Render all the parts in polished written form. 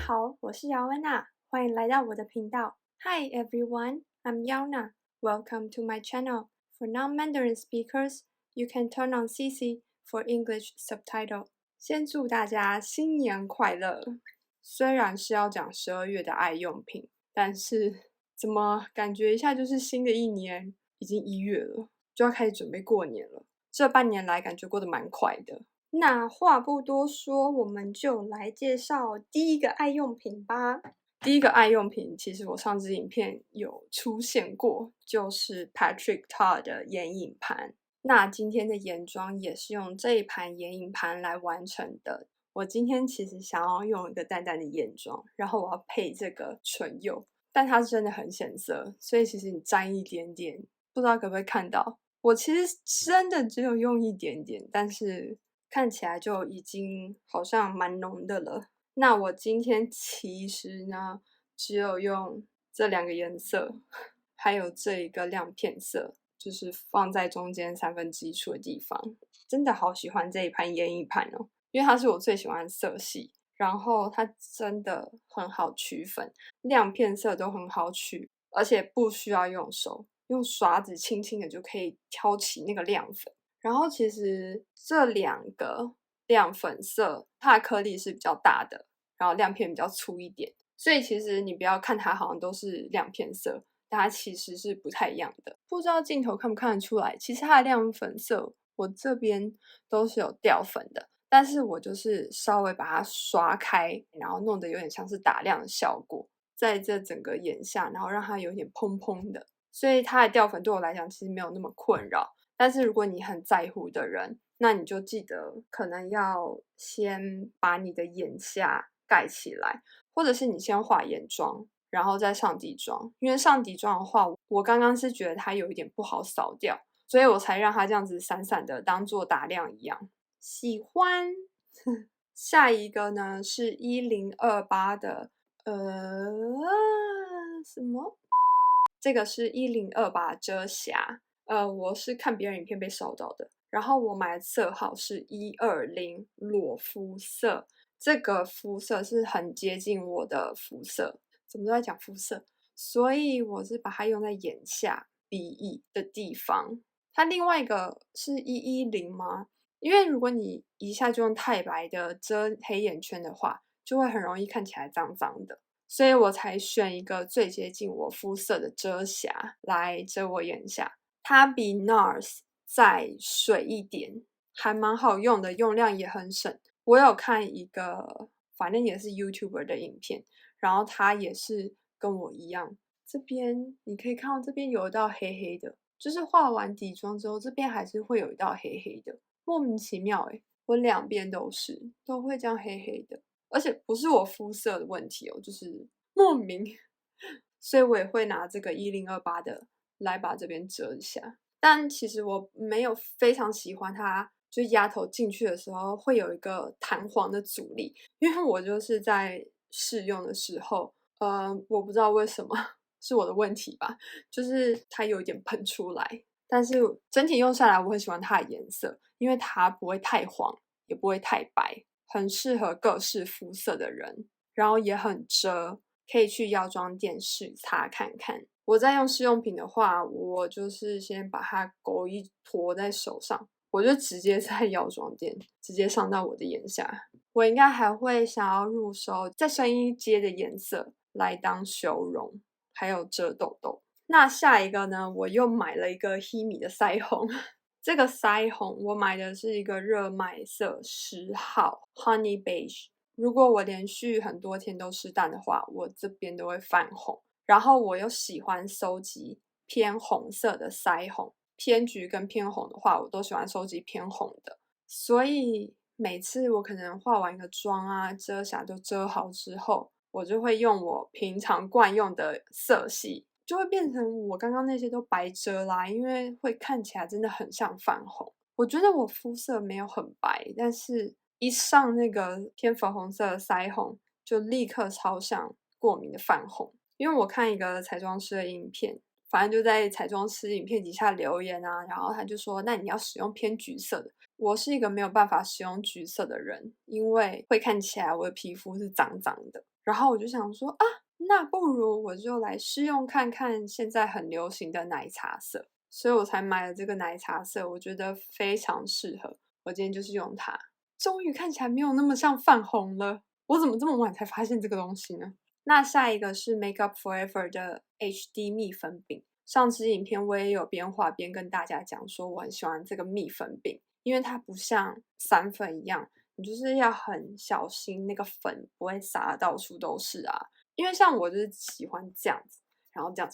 好，我是姚安娜，欢迎来到我的频道。Hi everyone, I'm Yaona. Welcome to my channel. For non-Mandarin speakers, you can turn on CC for English subtitle. 先祝大家新年快乐！虽然是要讲12月的爱用品，但是怎么感觉一下就是新的一年已经1月了，就要开始准备过年了。这半年来感觉过得蛮快的。那话不多说，我们就来介绍第一个爱用品吧。第一个爱用品，其实我上支影片有出现过，就是 Patrick Ta 的眼影盘。那今天的眼妆也是用这一盘眼影盘来完成的。我今天其实想要用一个淡淡的眼妆，然后我要配这个唇釉，但它真的很显色，所以其实你沾一点点，不知道可不可以看到。我其实真的只有用一点点，但是看起来就已经好像蛮浓的了。那我今天其实呢，只有用这2个颜色，还有这一个亮片色，就是放在中间1/3处的地方。真的好喜欢这一盘眼影盘哦，因为它是我最喜欢的色系，然后它真的很好取粉，亮片色都很好取，而且不需要用手，用刷子轻轻的就可以挑起那个亮粉。然后其实这2个亮粉色，它的颗粒是比较大的，然后亮片比较粗一点，所以其实你不要看它好像都是亮片色，但它其实是不太一样的。不知道镜头看不看得出来，其实它的亮粉色我这边都是有掉粉的，但是我就是稍微把它刷开，然后弄得有点像是打亮的效果，在这整个眼下，然后让它有点蓬蓬的，所以它的掉粉对我来讲其实没有那么困扰。但是如果你很在乎的人，那你就记得可能要先把你的眼下盖起来，或者是你先画眼妆，然后再上底妆。因为上底妆的话，我刚刚是觉得它有一点不好扫掉，所以我才让它这样子闪闪的当做打亮一样。喜欢。下一个呢是1028的什么？这个是1028遮瑕。我是看别人影片被烧到的，然后我买的色号是120裸肤色，这个肤色是很接近我的肤色，怎么都在讲肤色，所以我是把它用在眼下鼻翼的地方。它另外一个是110吗？因为如果你一下就用太白的遮黑眼圈的话，就会很容易看起来脏脏的。所以我才选一个最接近我肤色的遮瑕来遮我眼下。它比 NARS 再水一点，还蛮好用的，用量也很省。我有看一个，反正也是 YouTuber 的影片，然后他也是跟我一样，这边你可以看到这边有一道黑黑的，就是画完底妆之后，这边还是会有一道黑黑的，莫名其妙诶，我2边都会这样黑黑的。而且不是我肤色的问题哦，就是莫名，所以我也会拿这个1028的来把这边遮一下。但其实我没有非常喜欢它，就压头进去的时候会有一个弹簧的阻力，因为我就是在试用的时候，我不知道为什么是我的问题吧，就是它有一点喷出来。但是整体用下来，我很喜欢它的颜色，因为它不会太黄，也不会太白。很适合各式肤色的人，然后也很遮，可以去药妆店试擦看看。我在用试用品的话，我就是先把它勾一坨在手上，我就直接在药妆店直接上到我的眼下。我应该还会想要入手再深一阶的颜色来当修容，还有遮痘痘。那下一个呢，我又买了一个 Himi 的腮红。这个腮红我买的是一个热麦色10号 Honey Beige。如果我连续很多天都湿淡的话，我这边都会泛红。然后我又喜欢收集偏红色的腮红，偏橘跟偏红的话，我都喜欢收集偏红的。所以每次我可能化完一个妆啊，遮瑕都遮好之后，我就会用我平常惯用的色系。就会变成我刚刚那些都白遮啦，因为会看起来真的很像泛红。我觉得我肤色没有很白，但是一上那个偏粉红色的腮红，就立刻超像过敏的泛红。因为我看一个彩妆师的影片，反正就在彩妆师影片底下留言啊，然后他就说，那你要使用偏橘色的。我是一个没有办法使用橘色的人，因为会看起来我的皮肤是脏脏的。然后我就想说啊，那不如我就来试用看看现在很流行的奶茶色，所以我才买了这个奶茶色，我觉得非常适合。我今天就是用它，终于看起来没有那么像泛红了。我怎么这么晚才发现这个东西呢？那下一个是 Make Up Forever 的 HD 蜜粉饼。上支影片我也有边画边跟大家讲说我很喜欢这个蜜粉饼，因为它不像散粉一样，你就是要很小心那个粉不会撒得到处都是啊。因为像我就是喜欢这样子，然后这样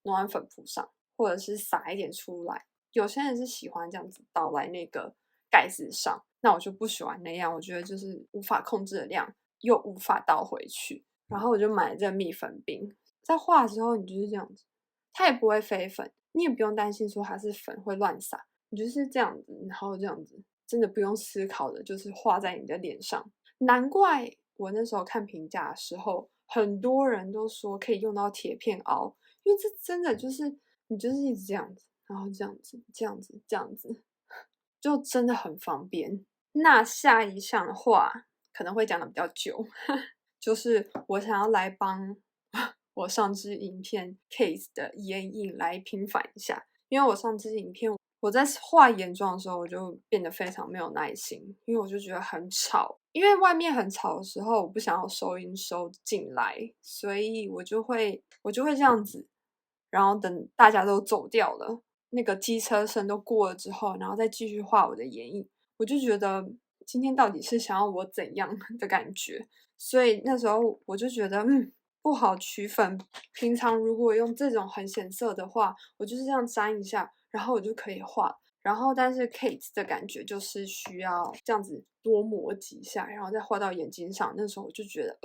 弄在粉扑上，或者是撒一点出来。有些人是喜欢这样子倒来那个盖子上，那我就不喜欢那样，我觉得就是无法控制的量，又无法倒回去。然后我就买了这个蜜粉饼，在画的时候你就是这样子，它也不会飞粉，你也不用担心说它是粉会乱撒，你就是这样子，然后这样子，真的不用思考的，就是画在你的脸上。难怪我那时候看评价的时候，很多人都说可以用到铁片凹，因为这真的就是你就是一直这样子，然后这样子，这样子，这样子，就真的很方便。那下一项的话可能会讲的比较久，就是我想要来帮我上支影片 Case 的眼影来平反一下，因为我上支影片我在画眼妆的时候，我就变得非常没有耐心，因为我就觉得很吵，因为外面很吵的时候，我不想要收音收进来，所以我就会这样子，然后等大家都走掉了，那个机车声都过了之后，然后再继续画我的眼影，我就觉得今天到底是想要我怎样的感觉，所以那时候我就觉得不好取粉。平常如果用这种很显色的话，我就是这样沾一下，然后我就可以画。然后但是 Kate 的感觉就是需要这样子多磨几下，然后再画到眼睛上。那时候我就觉得，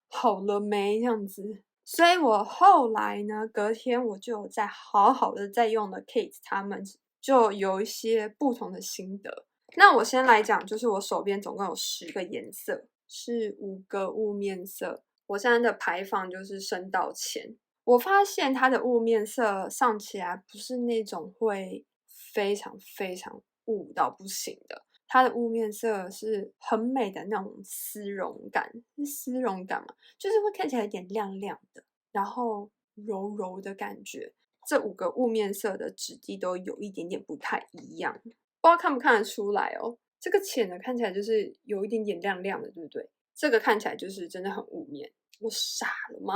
好了没这样子。所以我后来呢，隔天我就在好好的在用了 Kate 他们，就有一些不同的心得。那我先来讲，就是我手边总共有10个颜色，是5个雾面色。我现在的排放就是深到浅。我发现它的雾面色上起来不是那种会非常非常雾到不行的，它的雾面色是很美的那种丝绒感，是丝绒感嘛，就是会看起来有点亮亮的，然后柔柔的感觉。这5个雾面色的质地都有一点点不太一样，不知道看不看得出来哦。这个浅的看起来就是有一点点亮亮的，对不对？这个看起来就是真的很雾面。我傻了吗？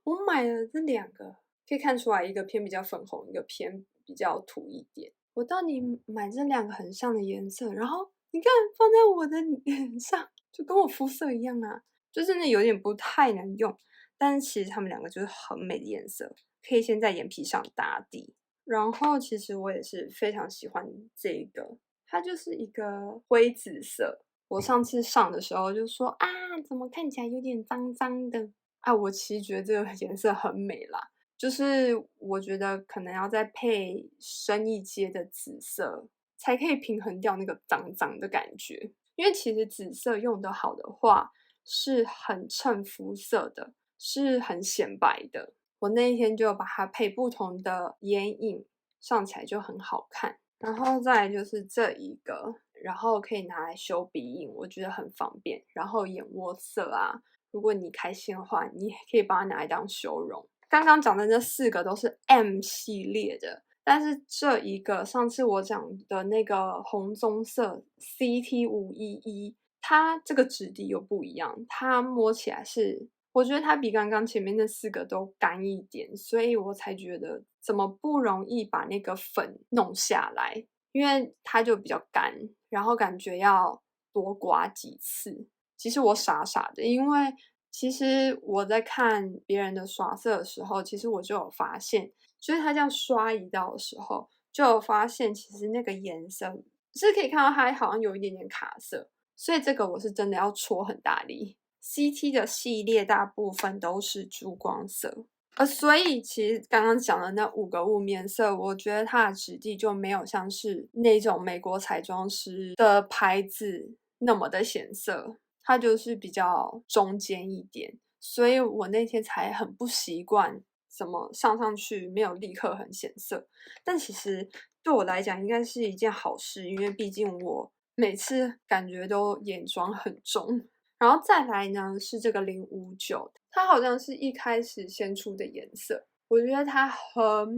我买了这2个，可以看出来一个偏比较粉红，一个偏比较土一点。我到底买这2个很像的颜色，然后你看放在我的脸上，就跟我肤色一样啊，就真的有点不太能用。但是其实它们2个就是很美的颜色，可以先在眼皮上打底。然后其实我也是非常喜欢这个，它就是一个灰紫色。我上次上的时候就说啊，怎么看起来有点脏脏的啊？我其实觉得这个颜色很美啦，就是我觉得可能要再配深一阶的紫色，才可以平衡掉那个脏脏的感觉。因为其实紫色用得好的话，是很衬肤色的，是很显白的。我那一天就把它配不同的眼影，上起来就很好看。然后再来就是这一个，然后可以拿来修鼻影，我觉得很方便。然后眼窝色啊，如果你开心的话，你也可以把它拿来当修容。刚刚讲的这4个都是 M 系列的，但是这一个上次我讲的那个红棕色 CT511，它这个质地又不一样，它摸起来是，我觉得它比刚刚前面那4个都干一点，所以我才觉得怎么不容易把那个粉弄下来，因为它就比较干，然后感觉要多刮几次。其实我傻傻的，因为其实我在看别人的刷色的时候，其实我就有发现，就是它这样刷一道的时候，就有发现其实那个颜色是可以看到它好像有一点点卡色，所以这个我是真的要戳很大力。CT 的系列大部分都是珠光色，所以其实刚刚讲的那5个雾面色，我觉得它的质地就没有像是那种美国彩妆师的牌子那么的显色，它就是比较中间一点，所以我那天才很不习惯，怎么上去没有立刻很显色。但其实对我来讲应该是一件好事，因为毕竟我每次感觉都眼妆很重。然后再来呢是这个059，它好像是一开始先出的颜色，我觉得它很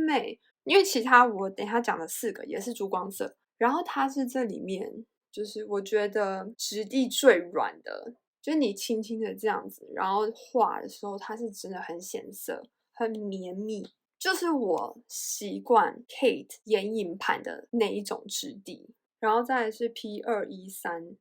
美，因为其他我等一下讲的4个也是珠光色，然后它是这里面就是我觉得质地最软的，就是你轻轻的这样子，然后画的时候它是真的很显色，很绵密，就是我习惯 Kate 眼影盘的那一种质地。然后再来是 P213，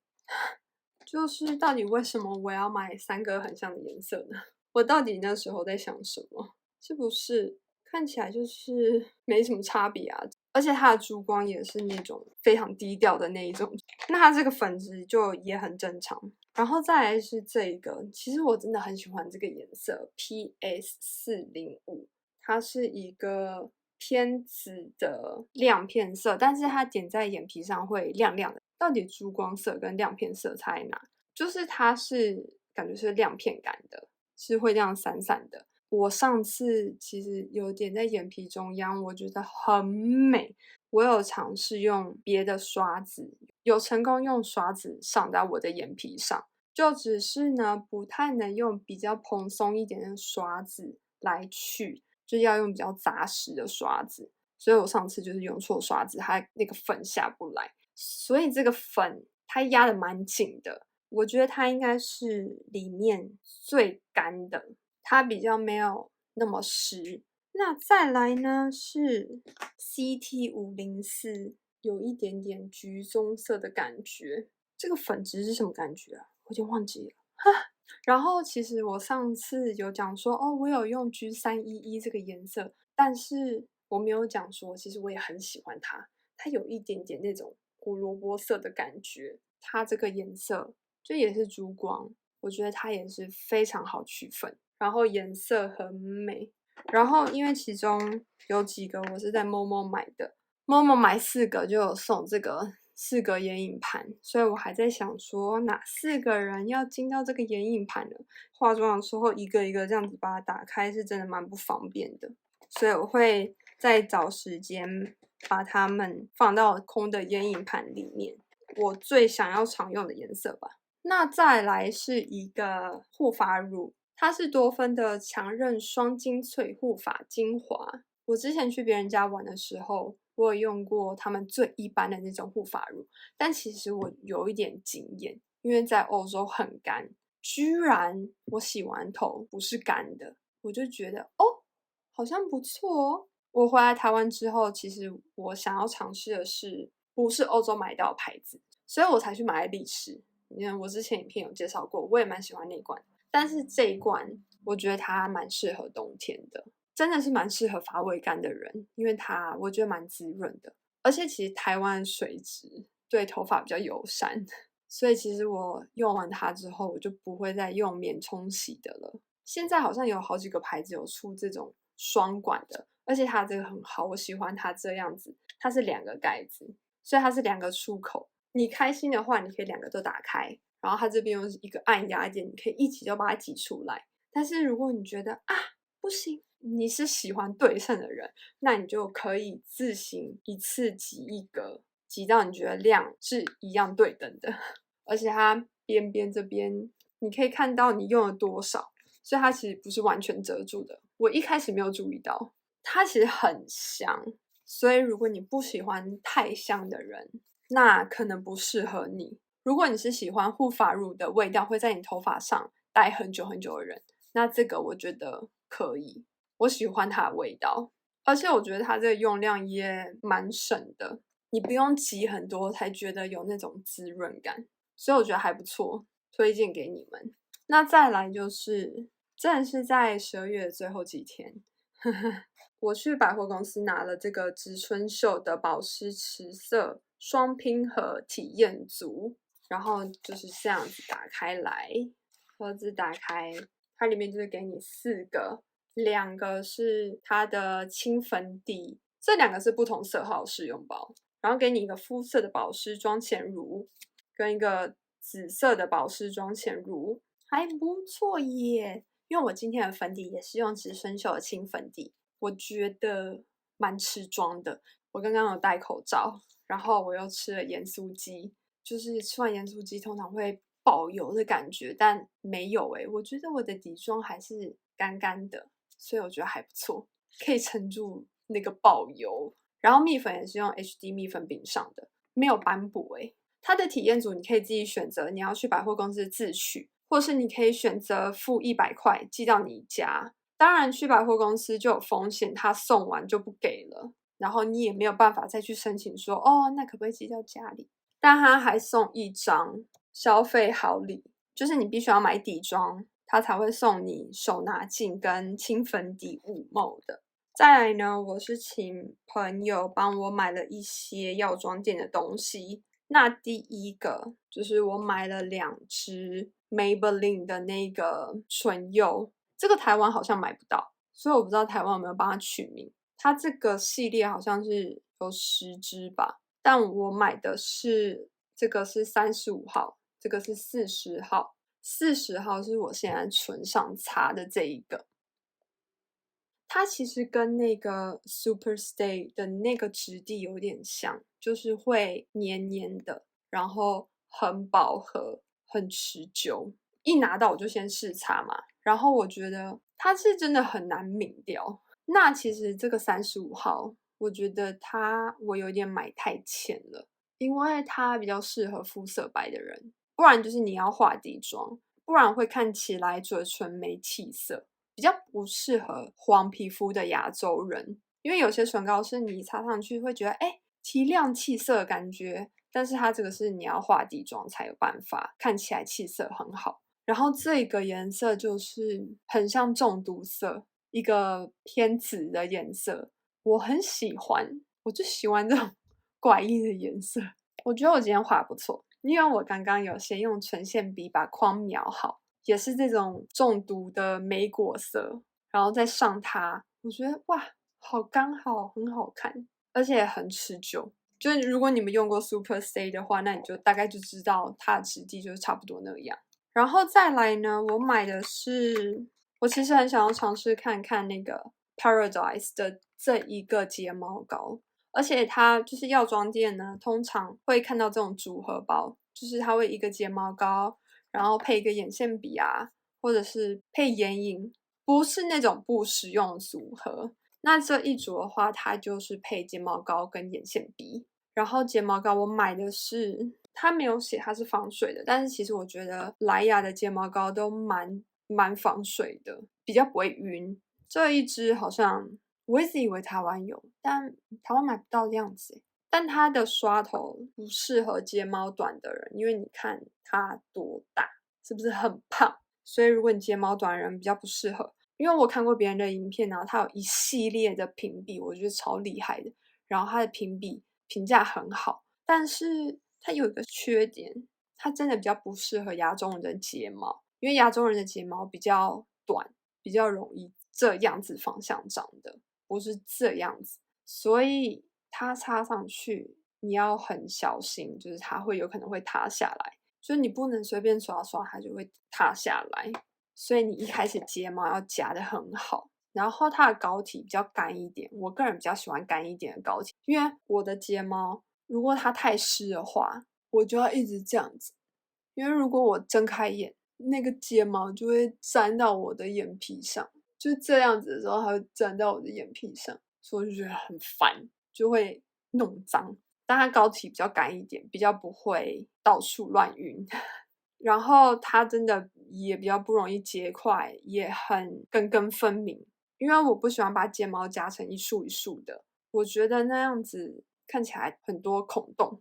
就是到底为什么我要买3个很像的颜色呢？我到底那时候在想什么？是不是看起来就是没什么差别啊？而且它的珠光也是那种非常低调的那一种，那它这个粉质就也很正常。然后再来是这一个，其实我真的很喜欢这个颜色 PS405，它是一个偏紫的亮片色，但是它点在眼皮上会亮亮的。到底珠光色跟亮片色差在哪？就是它是感觉是亮片感的，是会这样闪闪的。我上次其实有点在眼皮中央，我觉得很美。我有尝试用别的刷子，有成功用刷子上在我的眼皮上，就只是呢不太能用比较蓬松一点的刷子来去，就是要用比较扎实的刷子。所以我上次就是用错刷子，它那个粉下不来，所以这个粉它压的蛮紧的。我觉得它应该是里面最干的，它比较没有那么湿。那再来呢是 CT504，有一点点橘棕色的感觉。这个粉质是什么感觉啊？我已经忘记了。然后其实我上次有讲说，哦，我有用 G311这个颜色，但是我没有讲说，其实我也很喜欢它，它有一点点那种胡萝卜色的感觉。它这个颜色就也是珠光，我觉得它也是非常好取粉，然后颜色很美。然后因为其中有几个我是在 Momo 买的，Momo 买4个就有送这个4个眼影盘，所以我还在想说哪4个人要进到这个眼影盘呢？化妆的时候一个一个这样子把它打开是真的蛮不方便的，所以我会再找时间把它们放到空的眼影盘里面，我最想要常用的颜色吧。那再来是一个护发乳，它是多芬的强韧双精粹护发精华。我之前去别人家玩的时候，我有用过他们最一般的那种护发乳，但其实我有一点惊艳，因为在欧洲很干，居然我洗完头不是干的，我就觉得哦，好像不错哦。我回来台湾之后，其实我想要尝试的是不是欧洲买到的牌子，所以我才去买爱丽丝。因为我之前影片有介绍过，我也蛮喜欢那一罐，但是这一罐我觉得它蛮适合冬天的，真的是蛮适合发尾干的人，因为它我觉得蛮滋润的，而且其实台湾水质对头发比较友善，所以其实我用完它之后，我就不会再用免冲洗的了。现在好像有好几个牌子有出这种双管的，而且它这个很好，我喜欢它这样子，它是2个盖子，所以它是2个出口。你开心的话，你可以2个都打开，然后它这边又是一个按压键，你可以一起就把它挤出来。但是如果你觉得啊不行，你是喜欢对称的人，那你就可以自行一次挤1个，挤到你觉得量是一样对等的。而且它边边这边你可以看到你用了多少，所以它其实不是完全遮住的。我一开始没有注意到，它其实很香，所以如果你不喜欢太香的人，那可能不适合你。如果你是喜欢护发乳的味道会在你头发上待很久很久的人，那这个我觉得可以。我喜欢它的味道，而且我觉得它这个用量也蛮省的，你不用挤很多才觉得有那种滋润感，所以我觉得还不错，推荐给你们。那再来就是真的是在12月的最后几天，我去百货公司拿了这个植村秀的保湿持色双拼盒体验组，然后就是这样子打开来，盒子打开，它里面就是给你4个，2个是它的轻粉底，这2个是不同色号试用包，然后给你一个肤色的保湿妆前乳，跟一个紫色的保湿妆前乳，还不错耶。因为我今天的粉底也是用植村秀的轻粉底，我觉得蛮吃妆的。我刚刚有戴口罩，然后我又吃了盐酥鸡，就是吃完盐酥鸡通常会保油的感觉，但没有我觉得我的底妆还是干干的，所以我觉得还不错，可以撑住那个保油。然后蜜粉也是用 HD 蜜粉饼上的，没有斑驳它的体验组你可以自己选择，你要去百货公司自取，或是你可以选择付100块寄到你家。当然去百货公司就有风险，他送完就不给了，然后你也没有办法再去申请说那可不可以寄到家里。但他还送一张消费好礼，就是你必须要买底妆，他才会送你手拿镜跟清粉底雾帽的。再来呢，我是请朋友帮我买了一些药妆店的东西。那第一个就是我买了2支 Maybelline 的那个唇釉，这个台湾好像买不到，所以我不知道台湾有没有帮它取名。它这个系列好像是有10支吧，但我买的是这个是35号，这个是40号。40号是我现在唇上擦的这一个。它其实跟那个 Superstay 的那个质地有点像，就是会黏黏的，然后很饱和，很持久。一拿到我就先试擦嘛，然后我觉得它是真的很难抿掉。那其实这个35号，我觉得我有点买太浅了，因为它比较适合肤色白的人，不然就是你要化底妆，不然会看起来嘴唇没气色。比较不适合黄皮肤的亚洲人，因为有些唇膏是你擦上去会觉得提亮气色的感觉，但是它这个是你要化底妆才有办法看起来气色很好。然后这个颜色就是很像中毒色，一个偏紫的颜色，我很喜欢，我就喜欢这种怪异的颜色。我觉得我今天画不错，因为我刚刚有先用唇线笔把框描好，也是这种中毒的莓果色，然后再上它，我觉得哇，好刚好，很好看，而且很持久。就是如果你们用过 Superstay 的话，那你就大概就知道它的质地就是差不多那样。然后再来呢，我买的是，我其实很想要尝试看看那个 Paradise 的这一个睫毛膏，而且它就是药妆店呢，通常会看到这种组合包，就是它会一个睫毛膏，然后配一个眼线笔啊，或者是配眼影，不是那种不实用的组合。那这一组的话，它就是配睫毛膏跟眼线笔。然后睫毛膏我买的是，它没有写它是防水的，但是其实我觉得莱雅的睫毛膏都蛮防水的，比较不会晕。这一支好像我一直以为台湾有，但台湾买不到的样子。但它的刷头不适合睫毛短的人，因为你看它多大，是不是很胖？所以如果你睫毛短的人比较不适合。因为我看过别人的影片啊，它有一系列的评比，我觉得超厉害的。然后它的评价很好，但是它有一个缺点，它真的比较不适合亚洲人的睫毛，因为亚洲人的睫毛比较短，比较容易这样子方向长的，不是这样子，所以它擦上去你要很小心，就是它会有可能会塌下来，所以你不能随便刷刷它就会塌下来，所以你一开始睫毛要夹得很好。然后它的膏体比较干一点，我个人比较喜欢干一点的膏体，因为我的睫毛如果它太湿的话，我就要一直这样子，因为如果我睁开眼，那个睫毛就会粘到我的眼皮上，就这样子的时候，它会粘到我的眼皮上，所以我就觉得很烦，就会弄脏。但它膏体比较干一点，比较不会到处乱晕。然后它真的也比较不容易结块，也很根根分明。因为我不喜欢把睫毛夹成一束一束的，我觉得那样子看起来很多孔洞，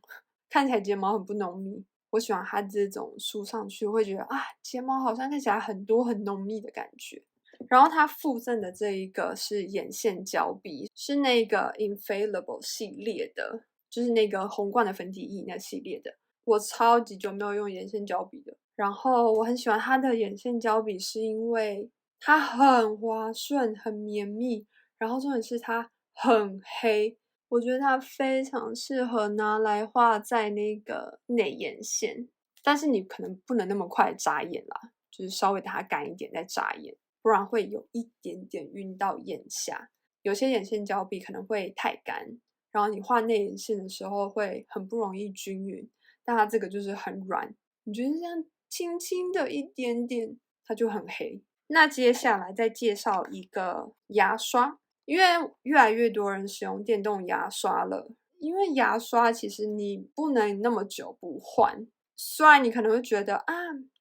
看起来睫毛很不浓密。我喜欢它这种梳上去，会觉得睫毛好像看起来很多很浓密的感觉。然后它附赠的这一个是眼线胶笔，是那个 Infallible 系列的，就是那个红罐的粉底液那系列的。我超级久没有用眼线胶笔的，然后我很喜欢它的眼线胶笔，是因为它很滑顺、很绵密，然后重点是它很黑，我觉得它非常适合拿来画在那个内眼线，但是你可能不能那么快眨眼啦，就是稍微等它干一点再眨眼，不然会有一点点晕到眼下。有些眼线胶笔可能会太干，然后你画内眼线的时候会很不容易均匀，但它这个就是很软，你就是这样轻轻的一点点，它就很黑。那接下来再介绍一个牙刷，因为越来越多人使用电动牙刷了。因为牙刷其实你不能那么久不换，虽然你可能会觉得啊，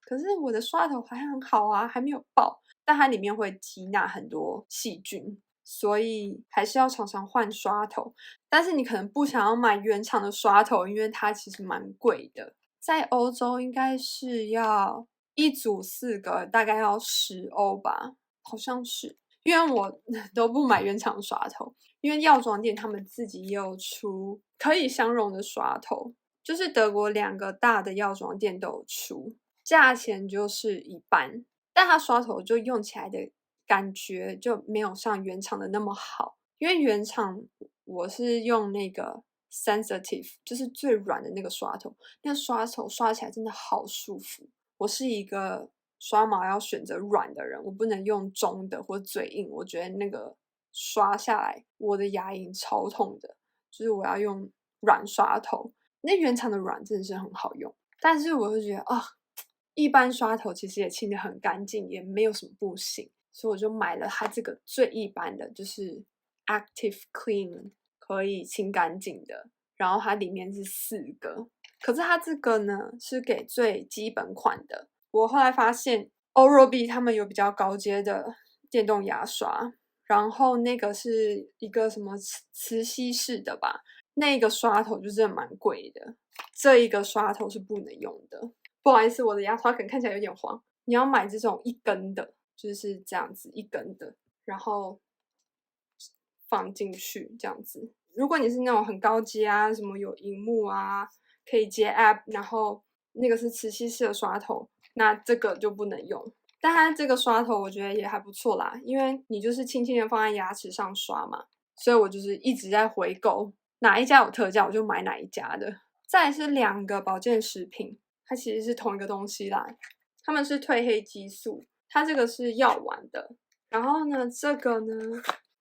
可是我的刷头还很好啊，还没有爆，但它里面会积纳很多细菌，所以还是要常常换刷头。但是你可能不想要买原厂的刷头，因为它其实蛮贵的，在欧洲应该是要一组4个，大概要10欧吧，好像是。因为我都不买原厂刷头，因为药妆店他们自己也有出可以相容的刷头，就是德国2个大的药妆店都有出，价钱就是一半，但它刷头就用起来的感觉就没有像原厂的那么好。因为原厂我是用那个 sensitive， 就是最软的那个刷头，那个刷头刷起来真的好舒服。我是一个刷毛要选择软的人，我不能用中的或嘴硬，我觉得那个刷下来我的牙龈超痛的，就是我要用软刷头。那原厂的软真的是很好用，但是我就觉得一般刷头其实也清得很干净，也没有什么不行，所以我就买了它这个最一般的，就是 Active Clean， 可以清干净的，然后它里面是4个。可是它这个呢是给最基本款的。我后来发现 Oral-B 他们有比较高阶的电动牙刷，然后那个是一个什么磁吸式的吧，那个刷头就真的蛮贵的，这一个刷头是不能用的。不好意思，我的牙刷可能看起来有点黄，你要买这种1根的，就是这样子1根的，然后放进去这样子。如果你是那种很高阶啊，什么有萤幕啊，可以接 app， 然后那个是磁吸式的刷头，那这个就不能用。但它这个刷头我觉得也还不错啦，因为你就是轻轻的放在牙齿上刷嘛，所以我就是一直在回购，哪一家有特价我就买哪一家的。再来是2个保健食品，它其实是同一个东西啦，它们是褪黑激素，它这个是药丸的，然后呢这个呢，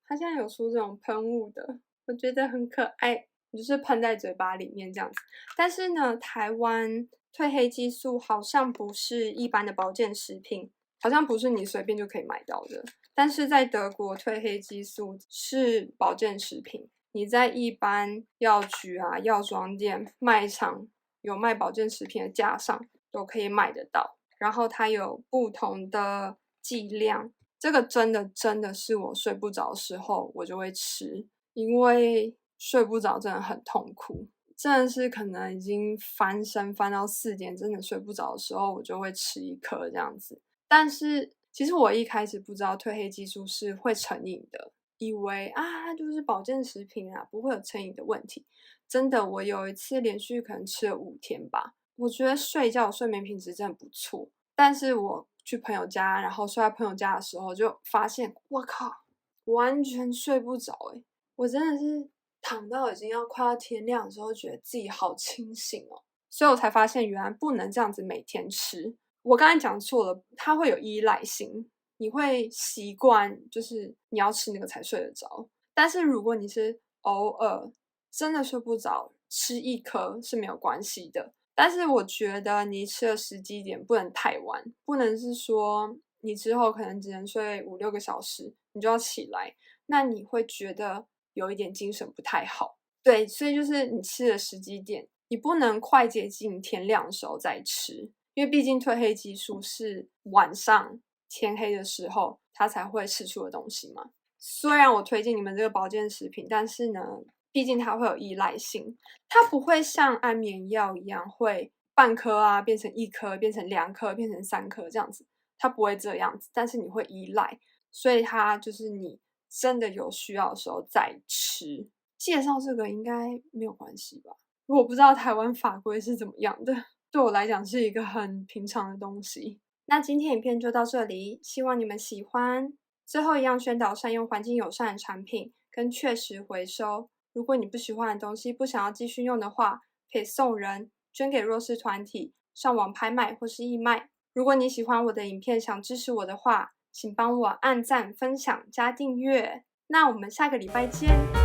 它现在有出这种喷雾的，我觉得很可爱，就是喷在嘴巴里面这样子。但是呢，台湾褪黑激素好像不是一般的保健食品，好像不是你随便就可以买到的。但是在德国，褪黑激素是保健食品，你在一般药局啊、药妆店、卖场有卖保健食品的架上都可以买得到。然后它有不同的剂量，这个真的是我睡不着的时候我就会吃，因为睡不着真的很痛苦，真的是可能已经翻身翻到4点，真的睡不着的时候，我就会吃1颗这样子。但是其实我一开始不知道褪黑激素是会成瘾的，以为它就是保健食品啊，不会有成瘾的问题。真的，我有一次连续可能吃了5天吧，我觉得睡眠品质真的不错。但是我去朋友家，然后睡在朋友家的时候，就发现我靠，完全睡不着我真的是躺到已经要快要天亮的时候，觉得自己好清醒哦，所以我才发现原来不能这样子每天吃。我刚才讲错了，它会有依赖性，你会习惯，就是你要吃那个才睡得着。但是如果你是偶尔真的睡不着，吃1颗是没有关系的。但是我觉得你吃的时机点不能太晚，不能是说你之后可能只能睡5-6个小时，你就要起来，那你会觉得有一点精神不太好。对，所以就是你吃的时机点，你不能快接近天亮的时候再吃，因为毕竟褪黑激素是晚上天黑的时候它才会释出的东西嘛。虽然我推荐你们这个保健食品，但是呢，毕竟它会有依赖性，它不会像安眠药一样会半颗啊变成1颗，变成2颗，变成3颗这样子，它不会这样子，但是你会依赖，所以它就是你真的有需要的时候再吃。介绍这个应该没有关系吧？我不知道台湾法规是怎么样的，对我来讲是一个很平常的东西。那今天影片就到这里，希望你们喜欢。最后一样宣导善用环境友善的产品，跟确实回收。如果你不喜欢的东西不想要继续用的话，可以送人、捐给弱势团体、上网拍卖或是义卖。如果你喜欢我的影片，想支持我的话，请帮我按赞、分享、加订阅。那我们下个礼拜见。